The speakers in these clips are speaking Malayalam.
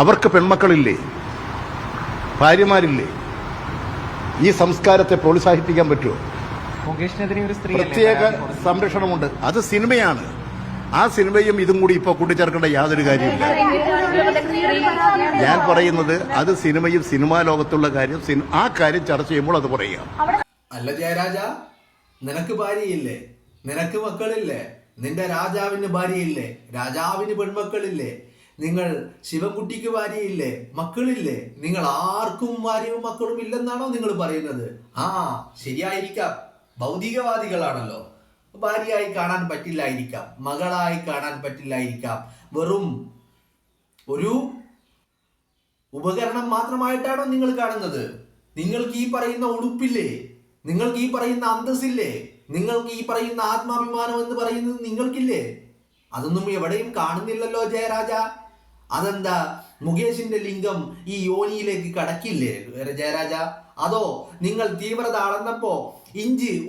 അവർക്ക് പെൺമക്കളില്ലേ, ഭാര്യമാരില്ലേ? ഈ സംസ്കാരത്തെ പ്രോത്സാഹിപ്പിക്കാൻ പറ്റുമോ? പ്രത്യേക സംരക്ഷണമുണ്ട്. അത് സിനിമയാണ്. ആ സിനിമയും ഇതും കൂടി ഇപ്പോൾ കൂട്ടിച്ചേർക്കേണ്ട യാതൊരു കാര്യമില്ല. ഞാൻ പറയുന്നത് അത് സിനിമയും സിനിമാ ലോകത്തുള്ള കാര്യം, ആ കാര്യം ചർച്ച ചെയ്യുമ്പോൾ അത് പറയാം. അല്ല ജയരാജ, നിനക്ക് ഭാര്യയില്ലേ? നിനക്ക് മക്കളില്ലേ? നിന്റെ രാജാവിന് ഭാര്യയില്ലേ? രാജാവിന് പെൺമക്കളില്ലേ? നിങ്ങൾ ശിവൻകുട്ടിക്ക് ഭാര്യയില്ലേ? മക്കളില്ലേ? നിങ്ങൾ ആർക്കും ഭാര്യയും മക്കളും ഇല്ലെന്നാണോ നിങ്ങൾ പറയുന്നത്? ആ, ശരിയായിരിക്കാം, ഭൗതികവാദികളാണല്ലോ. ഭാര്യയായി കാണാൻ പറ്റില്ലായിരിക്കാം, മകളായി കാണാൻ പറ്റില്ലായിരിക്കാം, വെറും ഒരു ഉപകരണം മാത്രമായിട്ടാണോ നിങ്ങൾ കാണുന്നത്? നിങ്ങൾക്ക് ഈ പറയുന്ന ഉടുപ്പില്ലേ? നിങ്ങൾക്ക് ഈ പറയുന്ന അന്തസ്സില്ലേ? നിങ്ങൾക്ക് ഈ പറയുന്ന ആത്മാഭിമാനം എന്ന് പറയുന്നത് നിങ്ങൾക്കില്ലേ? അതൊന്നും എവിടെയും കാണുന്നില്ലല്ലോ ജയരാജ. അതെന്താ, മുകേഷിന്റെ ലിംഗം ഈ യോനിയിലേക്ക് കടക്കില്ലേ ജയരാജ? അതോ നിങ്ങൾ തീവ്രത അളന്നപ്പോ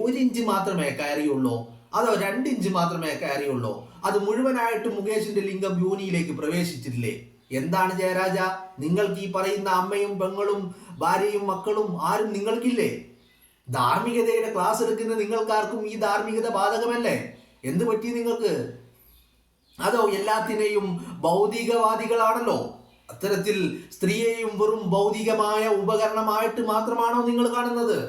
ഒരു ഇഞ്ച് മാത്രമേ കയറിയുള്ളൂ? അതോ 2 ഇഞ്ച് മാത്രമേ കയറിയുള്ളൂ? അത് മുഴുവനായിട്ട് മുകേഷിന്റെ ലിംഗം യോനിയിലേക്ക് പ്രവേശിച്ചിട്ടില്ലേ? എന്താണ് ജയരാജ, നിങ്ങൾക്ക് ഈ പറയുന്ന അമ്മയും പെങ്ങളും ഭാര്യയും മക്കളും ആരും നിങ്ങൾക്കില്ലേ? ധാർമ്മികതയുടെ ക്ലാസ് എടുക്കുന്ന നിങ്ങൾക്കാർക്കും ഈ ധാർമ്മികത ബാധകമല്ലേ? എന്ത് പറ്റി നിങ്ങൾക്ക്? അതോ എല്ലാത്തിനെയും ഭൗതികവാദികളാണല്ലോ? അത്തരത്തിൽ സ്ത്രീയെയും വെറും ഭൗതികമായ ഉപകരണമായിട്ട് മാത്രമാണോ നിങ്ങൾ കാണുന്നത്?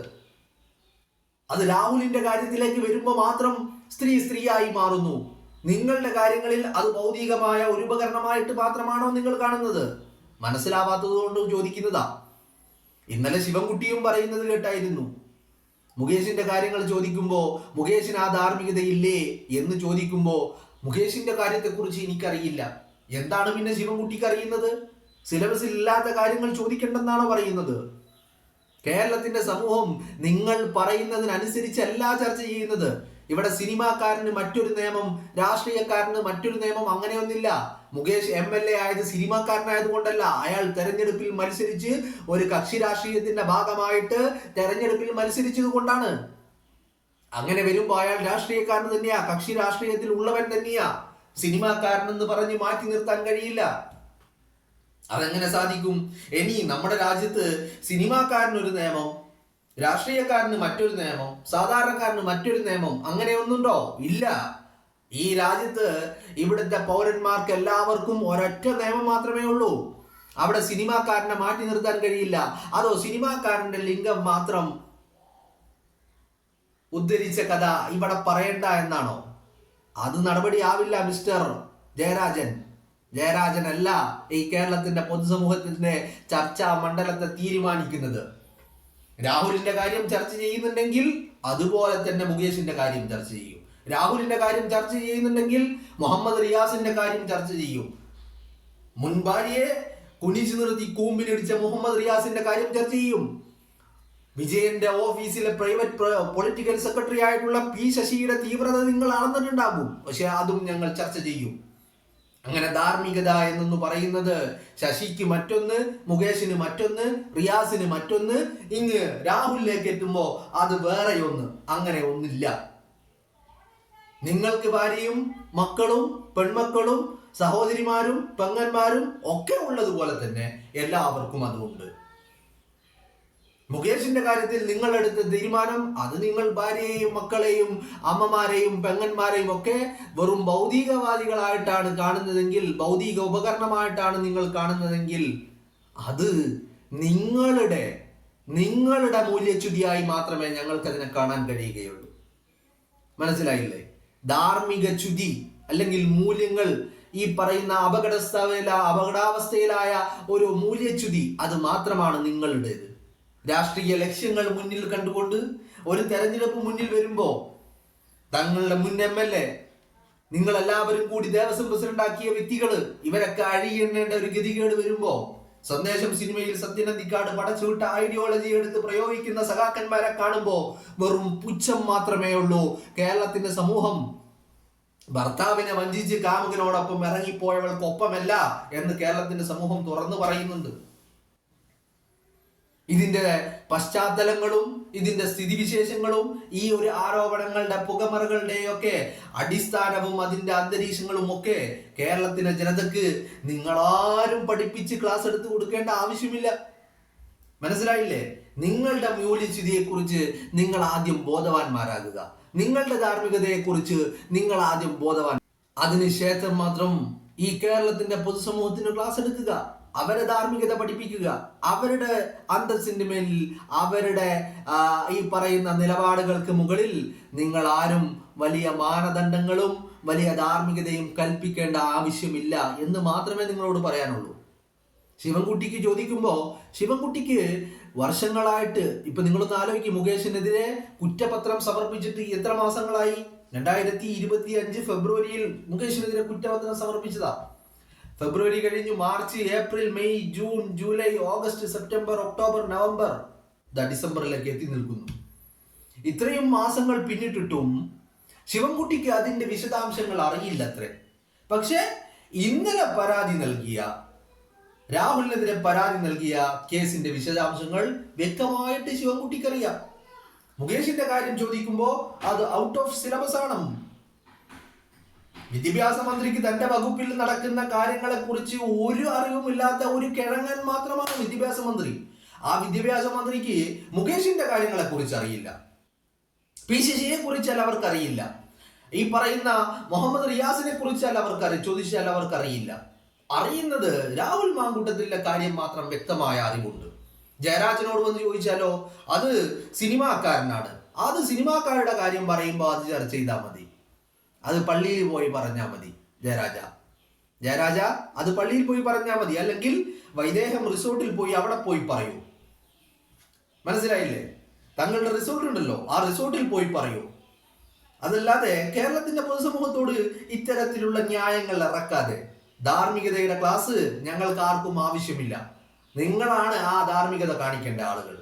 അത് രാഹുലിന്റെ കാര്യത്തിലേക്ക് വരുമ്പോൾ മാത്രം സ്ത്രീയായി മാറുന്നു. നിങ്ങളുടെ കാര്യങ്ങളിൽ അത് ഭൗതികമായ ഒരു ഉപകരണമായിട്ട് മാത്രമാണോ നിങ്ങൾ കാണുന്നത്? മനസ്സിലാവാത്തത് കൊണ്ട് ചോദിക്കുന്നതാ. ഇന്നലെ ശിവൻകുട്ടിയും പറയുന്നത് കേട്ടായിരുന്നു. മുകേഷിന്റെ കാര്യങ്ങൾ ചോദിക്കുമ്പോ മുകേഷിന് ആ ധാർമ്മികതയില്ലേ എന്ന് ചോദിക്കുമ്പോ മുകേഷിന്റെ കാര്യത്തെക്കുറിച്ച് എനിക്കറിയില്ല. എന്താണ് പിന്നെ ശിവൻകുട്ടിക്ക് അറിയുന്നത്? സിലബസിൽ ഇല്ലാത്ത കാര്യങ്ങൾ ചോദിക്കണ്ടെന്നാണോ പറയുന്നത്? കേരളത്തിന്റെ സമൂഹം നിങ്ങൾ പറയുന്നതിനനുസരിച്ചല്ല ചർച്ച ചെയ്യുന്നത്. ഇവിടെ സിനിമാക്കാരന് മറ്റൊരു നിയമം, രാഷ്ട്രീയക്കാരന് മറ്റൊരു നിയമം, അങ്ങനെയൊന്നില്ല. മുകേഷ് MLA ആയത് സിനിമാക്കാരനായത് കൊണ്ടല്ല, അയാൾ തെരഞ്ഞെടുപ്പിൽ മത്സരിച്ച് ഒരു കക്ഷി രാഷ്ട്രീയത്തിന്റെ ഭാഗമായിട്ട് തെരഞ്ഞെടുപ്പിൽ മത്സരിച്ചത് കൊണ്ടാണ്. അങ്ങനെ വരുമ്പോ അയാൾ രാഷ്ട്രീയക്കാരൻ തന്നെയാ, കക്ഷി രാഷ്ട്രീയത്തിൽ ഉള്ളവൻ തന്നെയാ. സിനിമാക്കാരനെന്ന് പറഞ്ഞ് മാറ്റി നിർത്താൻ കഴിയില്ല. അതെങ്ങനെ സാധിക്കും? ഇനി നമ്മുടെ രാജ്യത്ത് സിനിമാക്കാരനൊരു നിയമം, രാഷ്ട്രീയക്കാരന് മറ്റൊരു നിയമം, സാധാരണക്കാരന് മറ്റൊരു നിയമം, അങ്ങനെ ഒന്നുണ്ടോ? ഇല്ല. ഈ രാജ്യത്ത് ഇവിടുത്തെ പൗരന്മാർക്ക് എല്ലാവർക്കും ഒരൊറ്റ നിയമം മാത്രമേ ഉള്ളൂ. അവിടെ സിനിമാക്കാരനെ മാറ്റി നിർത്താൻ കഴിയില്ല. അതോ സിനിമാക്കാരന്റെ ലിംഗം മാത്രം ഉദ്ധരിച്ച കഥ ഇവിടെ പറയണ്ട എന്നാണോ? അത് നടപടിയാവില്ല മിസ്റ്റർ ജയരാജൻ. ജയരാജനല്ല ഈ കേരളത്തിന്റെ പൊതുസമൂഹത്തിന്റെ ചർച്ചാ മണ്ഡലത്തെ തീരുമാനിക്കുന്നത്. രാഹുലിന്റെ കാര്യം ചർച്ച ചെയ്യുന്നുണ്ടെങ്കിൽ അതുപോലെ തന്നെ മുകേഷിന്റെ കാര്യം ചർച്ച ചെയ്യും. രാഹുലിന്റെ കാര്യം ചർച്ച ചെയ്യുന്നുണ്ടെങ്കിൽ മുഹമ്മദ് റിയാസിന്റെ കാര്യം ചർച്ച ചെയ്യും. മുൻ ഭാര്യയെ കുനിച്ചു നിർത്തി കൂമ്പിലിടിച്ച മുഹമ്മദ് റിയാസിന്റെ കാര്യം ചർച്ച ചെയ്യും. വിജയന്റെ ഓഫീസിലെ പ്രൈവറ്റ് പൊളിറ്റിക്കൽ സെക്രട്ടറി ആയിട്ടുള്ള P ശശിയുടെ തീവ്രത നിങ്ങൾ അളന്നിട്ടുണ്ടാകും. പക്ഷെ അതും ഞങ്ങൾ ചർച്ച ചെയ്യും. അങ്ങനെ ധാർമ്മികത എന്നൊന്ന് പറയുന്നത് ശശിക്ക് മറ്റൊന്ന്, മുകേഷിന് മറ്റൊന്ന്, റിയാസിന് മറ്റൊന്ന്, ഇങ്ങ് രാഹുലിലേക്ക് എത്തുമ്പോ അത് വേറെയൊന്ന്. അങ്ങനെ ഒന്നില്ല. നിങ്ങൾക്ക് ഭാര്യയും മക്കളും പെൺമക്കളും സഹോദരിമാരും പെങ്ങന്മാരും ഒക്കെ ഉള്ളതുപോലെ തന്നെ എല്ലാവർക്കും അതുണ്ട്. മുകേഷിന്റെ കാര്യത്തിൽ നിങ്ങളെടുത്ത തീരുമാനം, അത് നിങ്ങൾ ഭാര്യയെയും മക്കളെയും അമ്മമാരെയും പെങ്ങന്മാരെയും ഒക്കെ വെറും ഭൗതികവാദികളായിട്ടാണ് കാണുന്നതെങ്കിൽ, ഭൗതിക ഉപകരണമായിട്ടാണ് നിങ്ങൾ കാണുന്നതെങ്കിൽ, അത് നിങ്ങളുടെ മൂല്യച്യുതിയായി മാത്രമേ ഞങ്ങൾക്ക് അതിനെ കാണാൻ കഴിയുകയുള്ളൂ. മനസ്സിലായില്ലേ? ധാർമ്മിക ച്യുതി അല്ലെങ്കിൽ മൂല്യങ്ങൾ, ഈ പറയുന്ന അപകടാവസ്ഥയിലായ ഒരു മൂല്യച്യുതി, അത് മാത്രമാണ് നിങ്ങളുടേത്. രാഷ്ട്രീയ ലക്ഷ്യങ്ങൾ മുന്നിൽ കണ്ടുകൊണ്ട് ഒരു തെരഞ്ഞെടുപ്പ് മുന്നിൽ വരുമ്പോ തങ്ങളുടെ മുൻ MLA, നിങ്ങളെല്ലാവരും കൂടി ദേവസ്വം പ്രസിഡന്റ് ആക്കിയ വ്യക്തികള്, ഇവരൊക്കെ അഴിയെണ്ണേണ്ട ഒരു ഗതികേട് വരുമ്പോ സന്ദേശം സിനിമയിൽ സത്യനന്ദിക്കാട് പടച്ചുവിട്ട ഐഡിയോളജി എടുത്ത് പ്രയോഗിക്കുന്ന സഖാക്കന്മാരെ കാണുമ്പോ വെറും പുച്ഛം മാത്രമേ ഉള്ളൂ. കേരളത്തിന്റെ സമൂഹം ഭർത്താവിനെ വഞ്ചിച്ച് കാമുകനോടൊപ്പം ഇറങ്ങിപ്പോയവൾക്കൊപ്പമല്ല എന്ന് കേരളത്തിന്റെ സമൂഹം തുറന്നു പറയുന്നുണ്ട്. ഇതിന്റെ പശ്ചാത്തലങ്ങളും ഇതിന്റെ സ്ഥിതിവിശേഷങ്ങളും ഈ ഒരു ആരോപണങ്ങളുടെ പുകമറകളുടെയൊക്കെ അടിസ്ഥാനവും അതിന്റെ അന്തരീക്ഷങ്ങളും ഒക്കെ കേരളത്തിലെ ജനതക്ക് നിങ്ങളാരും പഠിപ്പിച്ച് ക്ലാസ് എടുത്ത് കൊടുക്കേണ്ട ആവശ്യമില്ല. മനസ്സിലായില്ലേ? നിങ്ങളുടെ മൂല്യച്യുതിയെ കുറിച്ച് നിങ്ങൾ ആദ്യം ബോധവാന്മാരാകുക. നിങ്ങളുടെ ധാർമ്മികതയെ കുറിച്ച് നിങ്ങൾ ആദ്യം അതിനുശേഷം മാത്രം ഈ കേരളത്തിന്റെ പൊതുസമൂഹത്തിന് ക്ലാസ് എടുക്കുക, അവരെ ധാർമ്മികത പഠിപ്പിക്കുക, അവരുടെ അന്തസ്സിന്റെ മേലിൽ അവരുടെ ഈ പറയുന്ന നിലപാടുകൾക്ക് മുകളിൽ നിങ്ങൾ ആരും വലിയ മാനദണ്ഡങ്ങളും വലിയ ധാർമ്മികതയും കൽപ്പിക്കേണ്ട ആവശ്യമില്ല എന്ന് മാത്രമേ നിങ്ങളോട് പറയാനുള്ളൂ. ശിവൻകുട്ടിക്ക് ചോദിക്കുമ്പോൾ ശിവൻകുട്ടിക്ക് വർഷങ്ങളായിട്ട് ഇപ്പൊ നിങ്ങളൊന്ന് ആലോചിക്കും, മുകേഷിനെതിരെ കുറ്റപത്രം സമർപ്പിച്ചിട്ട് എത്ര മാസങ്ങളായി? 2025 ഫെബ്രുവരിയിൽ മുകേഷിനെതിരെ കുറ്റപത്രം സമർപ്പിച്ചതാ. ഫെബ്രുവരി കഴിഞ്ഞു March, April, May, June, July, August, September, October, November, ഡിസംബറിലേക്ക് എത്തി നിൽക്കുന്നു. ഇത്രയും മാസങ്ങൾ പിന്നിട്ടിട്ടും ശിവൻകുട്ടിക്ക് അതിന്റെ വിശദാംശങ്ങൾ അറിയില്ലത്രേ. പക്ഷെ ഇന്നലെ രാഹുലിനെതിരെ പരാതി നൽകിയ കേസിന്റെ വിശദാംശങ്ങൾ വ്യക്തമായിട്ട് ശിവൻകുട്ടിക്കറിയാം. മുകേഷിന്റെ കാര്യം ചോദിക്കുമ്പോൾ അത് ഔട്ട് ഓഫ് സിലബസ് ആണ്. വിദ്യാഭ്യാസ മന്ത്രിക്ക് തന്റെ വകുപ്പിൽ നടക്കുന്ന കാര്യങ്ങളെ കുറിച്ച് ഒരു അറിവുമില്ലാത്ത ഒരു കിഴങ്ങൻ മാത്രമാണ് വിദ്യാഭ്യാസ മന്ത്രി. ആ വിദ്യാഭ്യാസ മന്ത്രിക്ക് മുകേഷിന്റെ കാര്യങ്ങളെ കുറിച്ച് അറിയില്ല, PCCയെ കുറിച്ചാൽ അവർക്കറിയില്ല, ഈ പറയുന്ന മുഹമ്മദ് റിയാസിനെ കുറിച്ചാൽ ചോദിച്ചാൽ അവർക്കറിയില്ല. അറിയുന്നത് രാഹുൽ മാങ്കൂട്ടത്തിന്റെ കാര്യം മാത്രം വ്യക്തമായ അറിവുണ്ട്. ജയരാജനോട് വന്ന് ചോദിച്ചാലോ അത് സിനിമാക്കാരനാണ്, അത് സിനിമാക്കാരുടെ കാര്യം പറയുമ്പോൾ അത് ചർച്ച ചെയ്താൽ മതി, അത് പള്ളിയിൽ പോയി പറഞ്ഞാൽ മതി. ജയരാജ അത് പള്ളിയിൽ പോയി പറഞ്ഞാൽ മതി, അല്ലെങ്കിൽ വൈദേഹം റിസോർട്ടിൽ പോയി അവിടെ പോയി പറയൂ. മനസ്സിലായില്ലേ? തങ്ങളുടെ റിസോർട്ട് ഉണ്ടല്ലോ, ആ റിസോർട്ടിൽ പോയി പറയൂ. അതല്ലാതെ കേരളത്തിന്റെ പൊതുസമൂഹത്തോട് ഇത്തരത്തിലുള്ള ന്യായങ്ങൾ ഇറക്കാതെ ധാർമ്മികതയുടെ ക്ലാസ് ഞങ്ങൾക്ക് ആർക്കും ആവശ്യമില്ല. നിങ്ങളാണ് ആ ധാർമ്മികത കാണിക്കേണ്ട ആളുകൾ.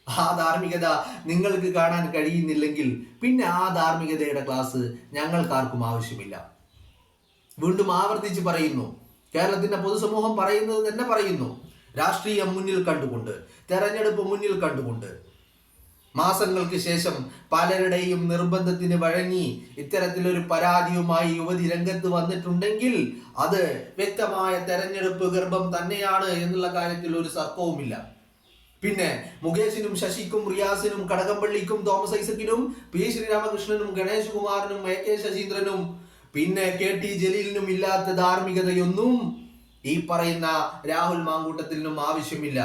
ആ ധാർമ്മികത നിങ്ങൾക്ക് കാണാൻ കഴിയുന്നില്ലെങ്കിൽ പിന്നെ ആ ധാർമ്മികതയുടെ ക്ലാസ് ഞങ്ങൾക്കാർക്കും ആവശ്യമില്ല. വീണ്ടും ആവർത്തിച്ച് പറയുന്നു, കേരളത്തിന്റെ പൊതുസമൂഹം പറയുന്നത് തന്നെ പറയുന്നു, രാഷ്ട്രീയം മുന്നിൽ കണ്ടുകൊണ്ട്, തെരഞ്ഞെടുപ്പ് മുന്നിൽ കണ്ടുകൊണ്ട് മാസങ്ങൾക്ക് ശേഷം പലരുടെയും നിർബന്ധത്തിന് വഴങ്ങി ഇത്തരത്തിലൊരു പരാതിയുമായി യുവതി രംഗത്ത് വന്നിട്ടുണ്ടെങ്കിൽ അത് വ്യക്തമായ തെരഞ്ഞെടുപ്പ് ഗർഭം തന്നെയാണ് എന്നുള്ള കാര്യത്തിൽ ഒരു തർക്കവുമില്ല. പിന്നെ മുകേഷിനും ശശിക്കും റിയാസിനും കടകംപള്ളിക്കും തോമസ് ഐസക്കിനും പി ശ്രീരാമകൃഷ്ണനും ഗണേഷ് കുമാറിനും AK ശശീന്ദ്രനും പിന്നെ KT ജലീലിനും ഇല്ലാത്ത ധാർമ്മികതയൊന്നും ഈ പറയുന്ന രാഹുൽ മാങ്കൂട്ടത്തിനും ആവശ്യമില്ല.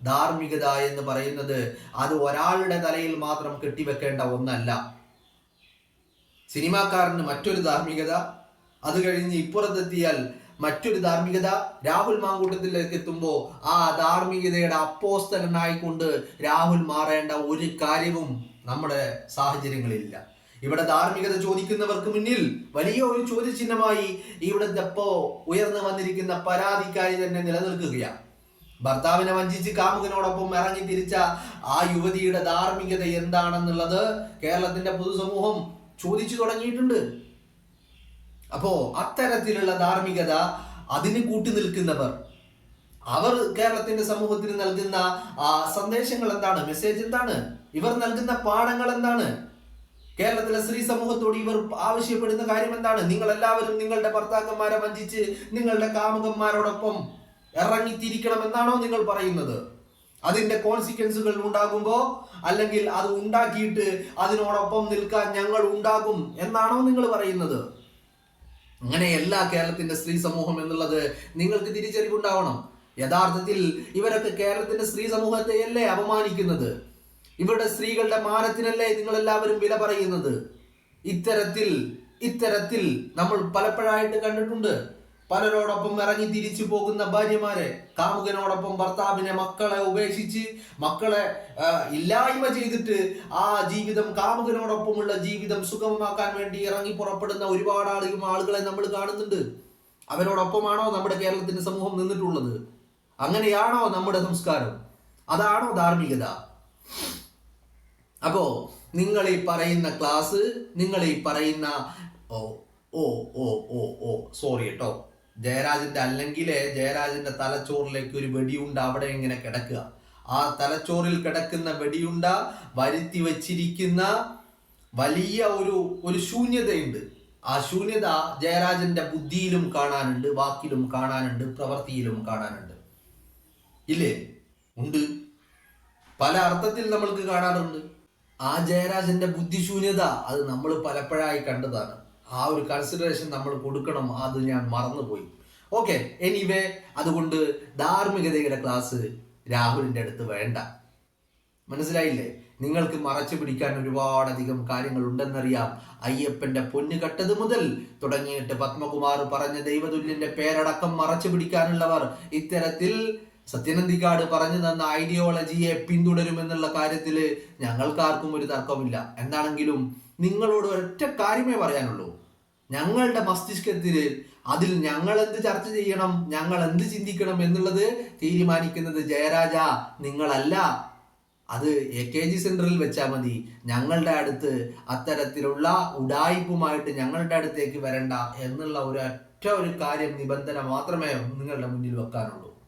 ധാർമ്മികത എന്ന് പറയുന്നത് അത് ഒരാളുടെ തലയിൽ മാത്രം കെട്ടിവെക്കേണ്ട ഒന്നല്ല. സിനിമാക്കാരന് മറ്റൊരു ധാർമ്മികത, അത് കഴിഞ്ഞ് ഇപ്പുറത്തെത്തിയാൽ മറ്റൊരു ധാർമ്മികത. രാഹുൽ മാങ്കൂട്ടത്തിലേക്ക് എത്തുമ്പോൾ ആ ധാർമ്മികതയുടെ അപ്പോസ്തലനായിക്കൊണ്ട് രാഹുൽ മാറേണ്ട ഒരു കാര്യവും നമ്മുടെ സാഹചര്യങ്ങളിലില്ല. ഇവിടെ ധാർമ്മികത ചോദിക്കുന്നവർക്ക് മുന്നിൽ വലിയ ഒരു ചോദ്യചിഹ്നമായി ഇവിടുത്തെ ഉയർന്നു വന്നിരിക്കുന്ന പരാതിക്കാരി തന്നെ നിലനിൽക്കുകയാണ്. ഭർത്താവിനെ വഞ്ചിച്ച് കാമുകനോടൊപ്പം ഇറങ്ങി തിരിച്ച ആ യുവതിയുടെ ധാർമ്മികത എന്താണെന്നുള്ളത് കേരളത്തിന്റെ പൊതുസമൂഹം ചോദിച്ചു തുടങ്ങിയിട്ടുണ്ട്. അപ്പോ അത്തരത്തിലുള്ള ധാർമ്മികത അതിന് കൂട്ടി നിൽക്കുന്നവർ, അവർ കേരളത്തിന്റെ സമൂഹത്തിന് നൽകുന്ന സന്ദേശങ്ങൾ എന്താണ്, മെസ്സേജ് എന്താണ്, ഇവർ നൽകുന്ന പാഠങ്ങൾ എന്താണ്, കേരളത്തിലെ സ്ത്രീ സമൂഹത്തോട് ഇവർ ആവശ്യപ്പെടുന്ന കാര്യം എന്താണ്? നിങ്ങൾ എല്ലാവരും നിങ്ങളുടെ ഭർത്താക്കന്മാരെ വഞ്ചിച്ച് നിങ്ങളുടെ കാമുകന്മാരോടൊപ്പം ഇറങ്ങിത്തിരിക്കണം എന്നാണോ നിങ്ങൾ പറയുന്നത്? അതിന്റെ കോൺസിക്വൻസുകൾ ഉണ്ടാകുമ്പോ അല്ലെങ്കിൽ അത് ഉണ്ടാക്കിയിട്ട് അതിനോടൊപ്പം നിൽക്കാൻ ഞങ്ങൾ ഉണ്ടാകും എന്നാണോ നിങ്ങൾ പറയുന്നത്? അങ്ങനെയല്ല കേരളത്തിന്റെ സ്ത്രീ സമൂഹം എന്നുള്ളത് നിങ്ങൾക്ക് തിരിച്ചറിവുണ്ടാവണം. യഥാർത്ഥത്തിൽ ഇവരൊക്കെ കേരളത്തിന്റെ സ്ത്രീ സമൂഹത്തെയല്ലേ അപമാനിക്കുന്നത്? ഇവരുടെ സ്ത്രീകളുടെ മാനത്തിനല്ലേ നിങ്ങൾ എല്ലാവരും വില പറയുന്നത്? ഇത്തരത്തിൽ നമ്മൾ പലപ്പോഴായിട്ട് കണ്ടിട്ടുണ്ട്. പലരോടൊപ്പം ഇറങ്ങി തിരിച്ചു പോകുന്ന ഭാര്യമാരെ, കാമുകനോടൊപ്പം ഭർത്താവിനെ, മക്കളെ ഉപേക്ഷിച്ച് മക്കളെ ഇല്ലായ്മ ചെയ്തിട്ട് ആ ജീവിതം, കാമുകനോടൊപ്പമുള്ള ജീവിതം സുഗമമാക്കാൻ വേണ്ടി ഇറങ്ങി പുറപ്പെടുന്ന ഒരുപാട് ആളുകളെ നമ്മൾ കാണുന്നുണ്ട്. അവരോടൊപ്പമാണോ നമ്മുടെ കേരളത്തിന്റെ സമൂഹം നിന്നിട്ടുള്ളത്? അങ്ങനെയാണോ നമ്മുടെ സംസ്കാരം? അതാണോ ധാർമ്മികത? അപ്പോ നിങ്ങൾ ഈ പറയുന്ന ക്ലാസ്, നിങ്ങൾ ഈ പറയുന്ന സോറി കേട്ടോ, ജയരാജന്റെ തലച്ചോറിലേക്ക് ഒരു വെടിയുണ്ട് അവിടെ ഇങ്ങനെ കിടക്കുക. ആ തലച്ചോറിൽ കിടക്കുന്ന വെടിയുണ്ട വരുത്തി വച്ചിരിക്കുന്ന വലിയ ഒരു ശൂന്യതയുണ്ട്. ആ ശൂന്യത ജയരാജന്റെ ബുദ്ധിയിലും കാണാനുണ്ട്, വാക്കിലും കാണാനുണ്ട്, പ്രവൃത്തിയിലും കാണാനുണ്ട്. ഇല്ലേ? ഉണ്ട്. പല അർത്ഥത്തിൽ നമ്മൾക്ക് കാണാറുണ്ട്. ആ ജയരാജന്റെ ബുദ്ധിശൂന്യത അത് നമ്മൾ പലപ്പോഴായി കണ്ടതാണ്. ആ ഒരു കൺസിഡറേഷൻ നമ്മൾ കൊടുക്കണം. അത് ഞാൻ മറന്നുപോയി. ഓക്കെ, എനിവേ, അതുകൊണ്ട് ധാർമ്മികതയുടെ ക്ലാസ് രാഹുലിന്റെ അടുത്ത് വേണ്ട. മനസ്സിലായില്ലേ? നിങ്ങൾക്ക് മറച്ചു പിടിക്കാൻ ഒരുപാടധികം കാര്യങ്ങൾ ഉണ്ടെന്നറിയാം. അയ്യപ്പന്റെ പൊന്ന് കട്ടത് മുതൽ തുടങ്ങിയിട്ട് പത്മകുമാർ പറഞ്ഞ ദൈവതുല്യന്റെ പേരടക്കം മറച്ചു പിടിക്കാനുള്ളവർ ഇത്തരത്തിൽ സത്യനന്ദിക്കാട് പറഞ്ഞു തന്ന ഐഡിയോളജിയെ പിന്തുടരുമെന്നുള്ള കാര്യത്തിൽ ഞങ്ങൾക്കാർക്കും ഒരു തർക്കമില്ല. എന്താണെങ്കിലും നിങ്ങളോട് ഒരൊറ്റ കാര്യമേ പറയാനുള്ളൂ. ഞങ്ങളുടെ മസ്തിഷ്കത്തിൽ അതിൽ ഞങ്ങൾ എന്ത് ചർച്ച ചെയ്യണം, ഞങ്ങൾ എന്ത് ചിന്തിക്കണം എന്നുള്ളത് തീരുമാനിക്കുന്നത് ജയരാജ, നിങ്ങളല്ല. അത് AKG സെന്ററിൽ വെച്ചാൽ മതി. ഞങ്ങളുടെ അടുത്ത് അത്തരത്തിലുള്ള ഉഡായിപ്പുമായിട്ട് ഞങ്ങളുടെ അടുത്തേക്ക് വരണ്ട എന്നുള്ള ഒരു കാര്യം, നിബന്ധന മാത്രമേ നിങ്ങളുടെ മുന്നിൽ വെക്കാനുള്ളൂ.